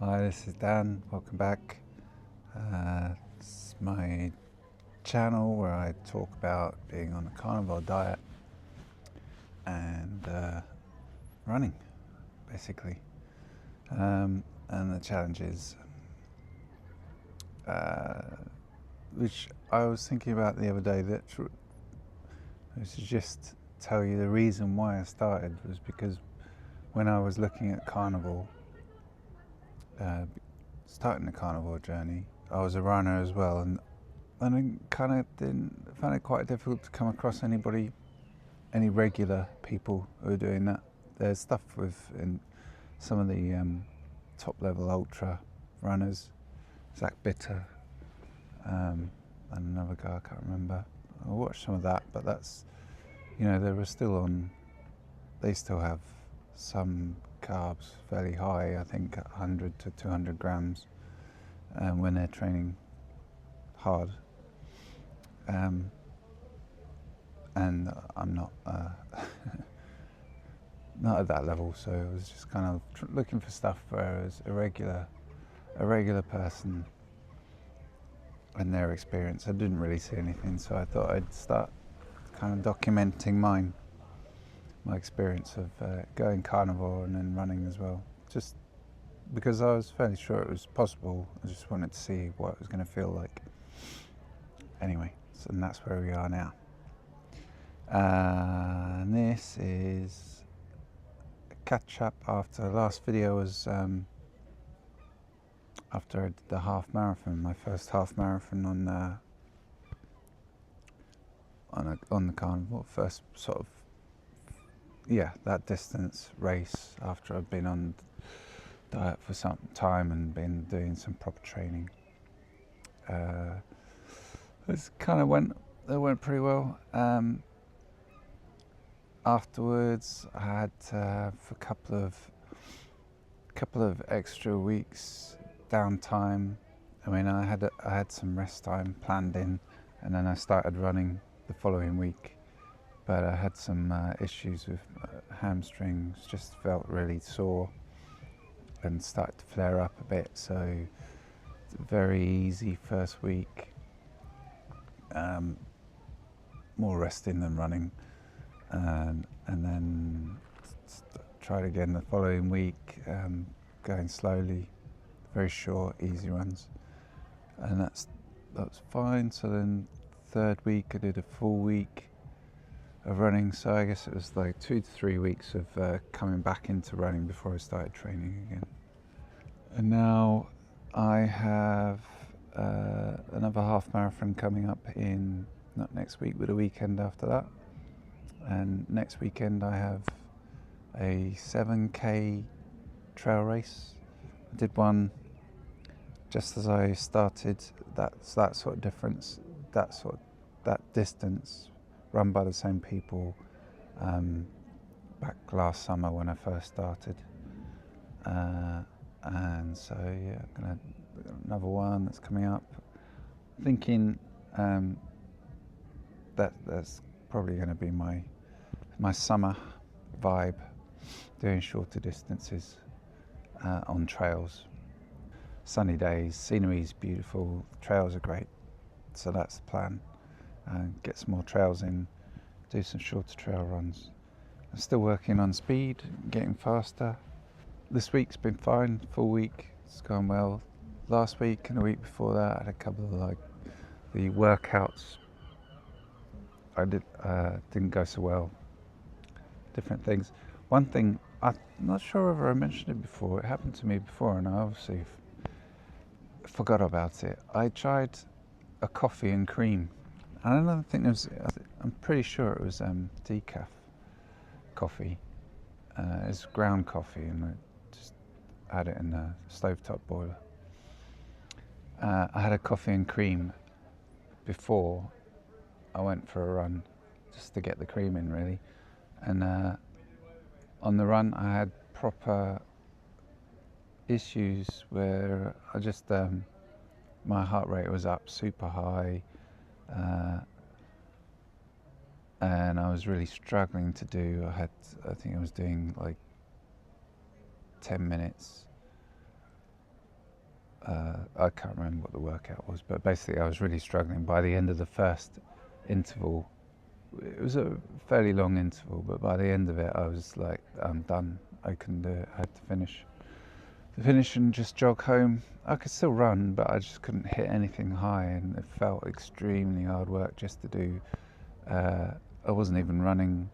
Hi, this is Dan. Welcome back. It's my channel where I talk about being on a carnivore diet and running, basically, and the challenges, which I was thinking about the other day. That I should just tell you the reason why I started was because when I was looking at carnivore. Starting the carnivore journey, I was a runner as well, and I kind of found it quite difficult to come across any regular people who are doing that. There's stuff in some of the top level ultra runners, Zach Bitter, and another guy I can't remember. I watched some of that, but that's, they were still on. They still have some carbs fairly high, I think 100 to 200 grams when they're training hard, and I'm not not at that level, so I was just kind of looking for stuff where as a regular person and their experience. I didn't really see anything, so I thought I'd start kind of documenting my experience of going carnivore and then running as well, just because I was fairly sure it was possible. I just wanted to see what it was going to feel like. Anyway, and that's where we are now. And this is a catch up after the last video was after I did the half marathon, my first half marathon on the carnivore, first sort of that distance race after I've been on diet for some time and been doing some proper training. It went pretty well. Afterwards, I had for a couple of extra weeks downtime. I mean, I had some rest time planned in, and then I started running the following week. But I had some issues with hamstrings, just felt really sore and started to flare up a bit. So it's very easy first week, more resting than running, and then tried again the following week, going slowly, very short, easy runs, and that's fine. So then third week I did a full week of running, so I guess it was like 2 to 3 weeks of coming back into running before I started training again. And now I have another half marathon coming up in, not next week, but a weekend after that. And next weekend I have a 7k trail race. I did one just as I started. That's that sort of difference, that distance, run by the same people back last summer when I first started, and so gonna another one that's coming up. Thinking that's probably going to be my summer vibe, doing shorter distances on trails. Sunny days, scenery is beautiful, trails are great, so that's the plan. Get some more trails in, do some shorter trail runs. I'm still working on speed, getting faster. This week's been fine, full week, it's gone well. Last week and the week before that I had a couple of the workouts I didn't go so well. Different things. One thing, I'm not sure whether I mentioned it before, it happened to me before and I obviously forgot about it. I tried a coffee and cream. I don't think I'm pretty sure it was decaf coffee. It's ground coffee, and I just had it in the stovetop boiler. I had a coffee and cream before I went for a run, just to get the cream in really. And on the run I had proper issues where I just my heart rate was up super high, and I was really struggling to do. I think I was doing like 10 minutes I can't remember what the workout was, but basically I was really struggling. By the end of the first interval, it was a fairly long interval, but by the end of it I was like, I'm done, I couldn't do it. I had to finish and just jog home. I could still run, but I just couldn't hit anything high, and it felt extremely hard work just to do. I wasn't even running,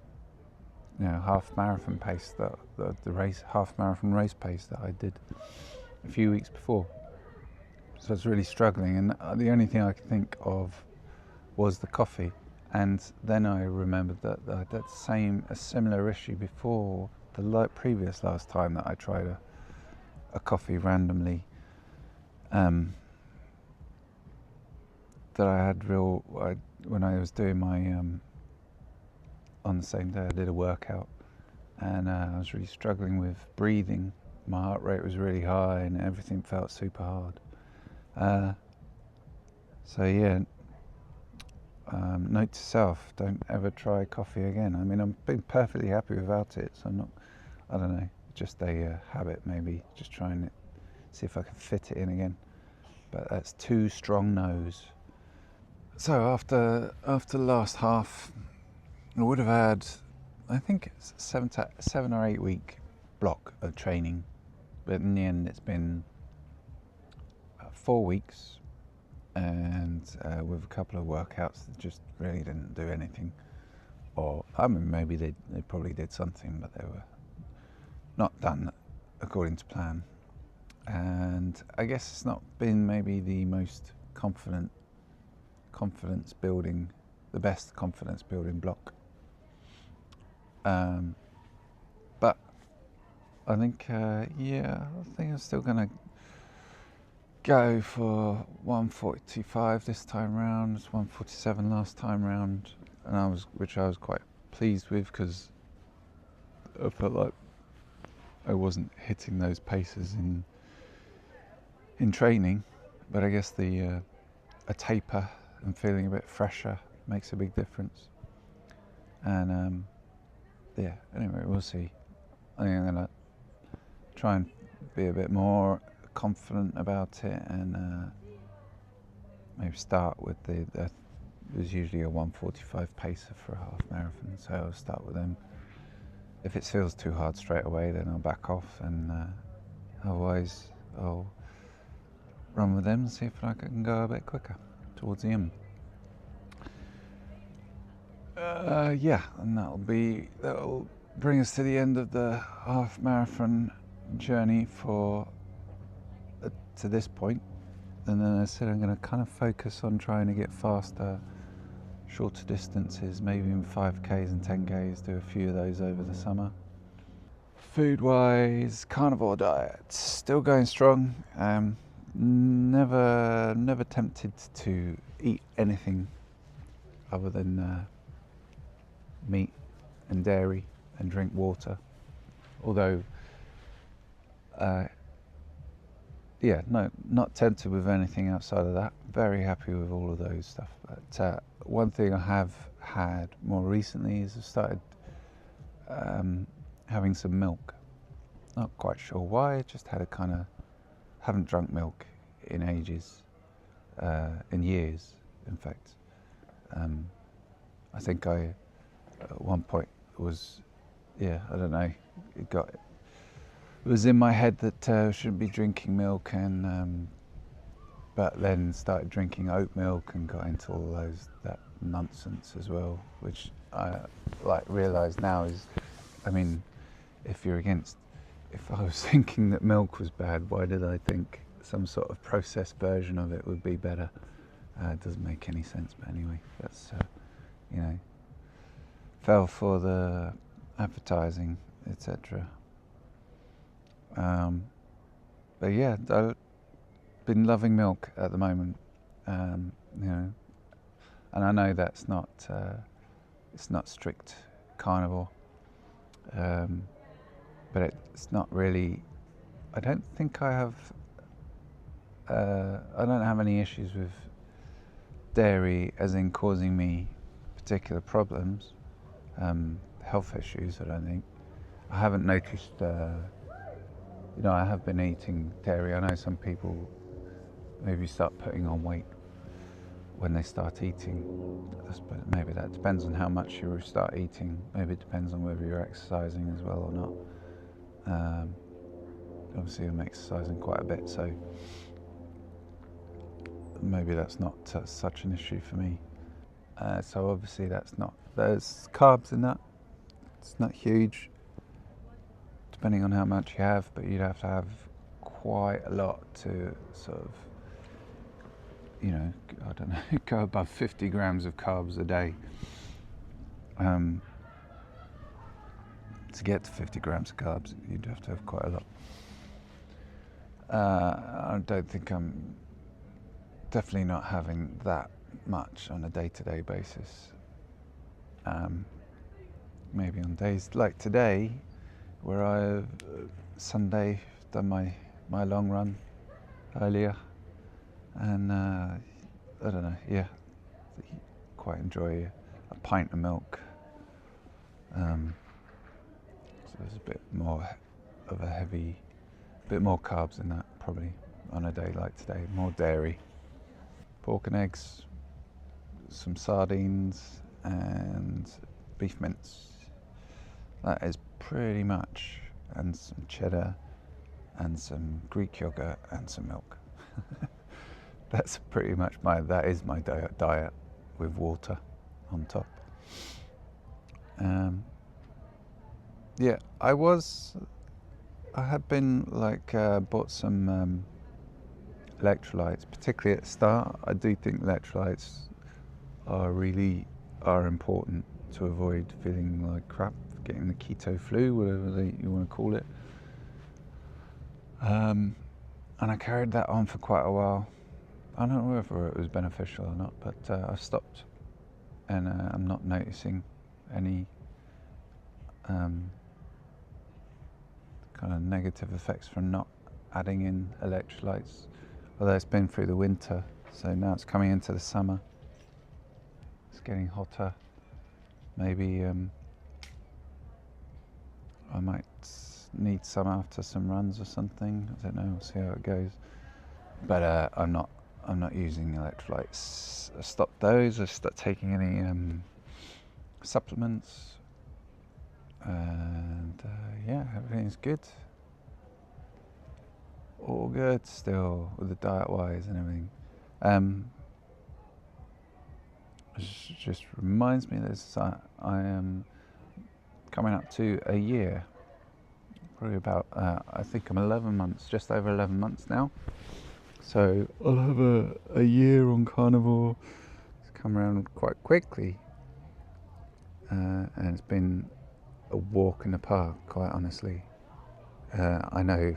half marathon pace, half marathon race pace that I did a few weeks before. So I was really struggling, and the only thing I could think of was the coffee. And then I remembered that I had a similar issue before the previous last time that I tried a coffee randomly. That I had when I was doing my on the same day I did a workout, and I was really struggling with breathing. My heart rate was really high and everything felt super hard. So yeah, note to self, don't ever try coffee again. I mean, I've been perfectly happy without it, so I don't know, just a habit maybe, just trying it, see if I can fit it in again. But that's 2 strong no's. So after the last half, I would have had, I think, 7 or 8 week block of training, but in the end it's been 4 weeks, and with a couple of workouts that just really didn't do anything. Or I mean, maybe they probably did something, but they were not done according to plan. And I guess it's not been maybe the most the best confidence building block. But I think, I think I'm still going to go for 145 this time round. It's 147 last time round, and which I was quite pleased with, because I felt like I wasn't hitting those paces in training. But I guess a taper and feeling a bit fresher makes a big difference. And anyway, we'll see. I think I'm gonna try and be a bit more confident about it, and maybe start with there's usually a 145 pacer for a half marathon, so I'll start with them. If it feels too hard straight away, then I'll back off, and otherwise I'll run with them and see if I can go a bit quicker towards the end. And that'll bring us to the end of the half marathon journey to this point. And then I said I'm going to kind of focus on trying to get faster, shorter distances, maybe in 5Ks and 10Ks, do a few of those over the summer. Food-wise, carnivore diet, still going strong. Never tempted to eat anything other than meat and dairy and drink water. Although, not tempted with anything outside of that. Very happy with all of those stuff. But one thing I have had more recently is I've started having some milk. Not quite sure why, just haven't drunk milk in ages, in years, in fact. I think I, at one point, I don't know, it was in my head that I shouldn't be drinking milk, and but then started drinking oat milk and got into all that nonsense as well, which I realise now is, I mean, if I was thinking that milk was bad, why did I think some sort of processed version of it would be better? It doesn't make any sense, but anyway, that's fell for the advertising, etc. But yeah, I've been loving milk at the moment, and I know that's not it's not strict carnivore, but it's not really. I don't think I have. I don't have any issues with dairy, as in causing me particular problems, health issues. I don't think. I haven't noticed. I have been eating dairy. I know some people maybe start putting on weight when they start eating. Maybe that depends on how much you start eating. Maybe it depends on whether you're exercising as well or not. Obviously I'm exercising quite a bit, so maybe that's not such an issue for me. So obviously there's carbs in that. It's not huge, depending on how much you have, but you'd have to have quite a lot to sort of, I don't know, go above 50 grams of carbs a day. To get to 50 grams of carbs, you'd have to have quite a lot. I don't think I'm definitely not having that much on a day-to-day basis. Maybe on days like today, where I've Sunday done my long run earlier, and I don't know, yeah, quite enjoy a pint of milk. So there's a bit more of a bit more carbs in that probably on a day like today. More dairy, pork and eggs, some sardines, and beef mince. That is pretty much, and some cheddar, and some Greek yogurt, and some milk. That's pretty much that is my diet with water on top. Yeah, I have been bought some electrolytes, particularly at the start. I do think electrolytes are important to avoid feeling like crap, getting the keto flu, whatever you want to call it. And I carried that on for quite a while. I don't know whether it was beneficial or not, but I've stopped, and I'm not noticing any kind of negative effects from not adding in electrolytes, although it's been through the winter, so now it's coming into the summer. It's getting hotter. Maybe I might need some after some runs or something. I don't know. We'll see how it goes. But I'm not using electrolytes. I stopped those. I stopped taking any supplements. And yeah, everything's good. All good still with the diet wise and everything. It just reminds me that I am coming up to a year. Probably about I think I'm 11 months, just over 11 months now. So I'll have a year on carnivore. It's come around quite quickly, and it's been a walk in the park, quite honestly. I know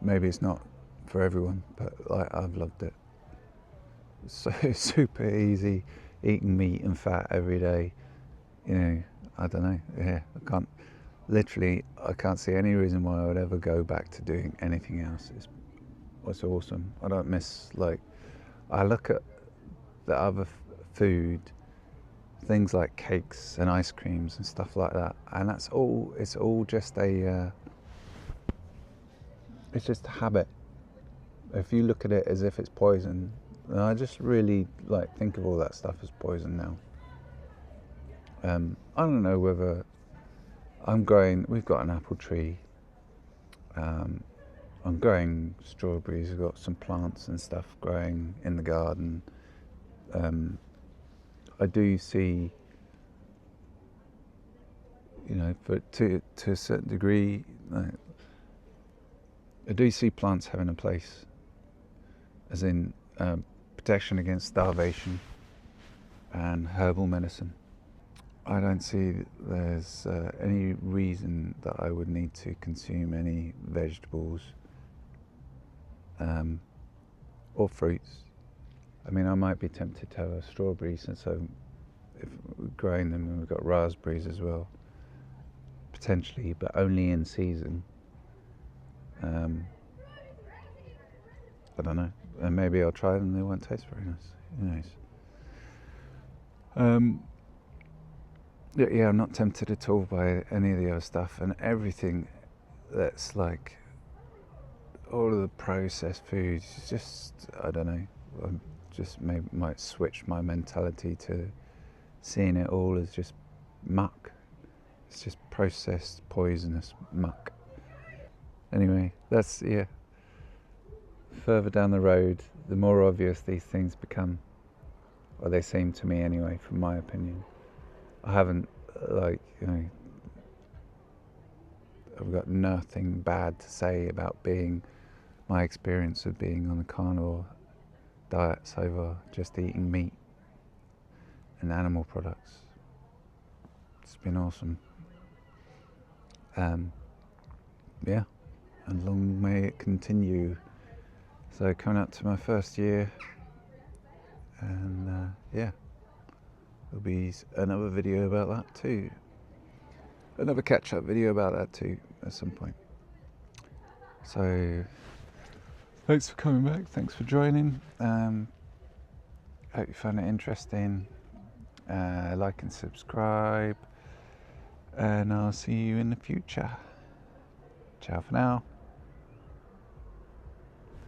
maybe it's not for everyone, but I've loved it. So super easy, eating meat and fat every day. I don't know. Yeah, I can't see any reason why I would ever go back to doing anything else. It's awesome. I don't miss, I look at the other food, things like cakes and ice creams and stuff like that, and it's all just it's just a habit. If you look at it as if it's poison, and I just really think of all that stuff as poison now. I don't know whether we've got an apple tree. I'm growing strawberries. I've got some plants and stuff growing in the garden. I do see, to a certain degree, I do see plants having a place, as in protection against starvation and herbal medicine. I don't see there's any reason that I would need to consume any vegetables or fruits. I mean, I might be tempted to have a strawberry since if we're growing them, and we've got raspberries as well, potentially, but only in season. I don't know. And maybe I'll try them and they won't taste very nice. Who knows? Yeah, I'm not tempted at all by any of the other stuff, and everything that's all of the processed foods, just, I don't know, might switch my mentality to seeing it all as just muck. It's just processed, poisonous muck. Anyway, that's, yeah. Further down the road, the more obvious these things become, or they seem to me anyway, from my opinion. I haven't, I've got nothing bad to say about my experience of being on a carnivore diets over just eating meat and animal products. It's been awesome. Yeah, and long may it continue. So coming up to my first year, and yeah, there'll be another video about that too. Another catch-up video about that too at some point. So thanks for coming back, thanks for joining. Hope you found it interesting. Like and subscribe, and I'll see you in the future. Ciao for now.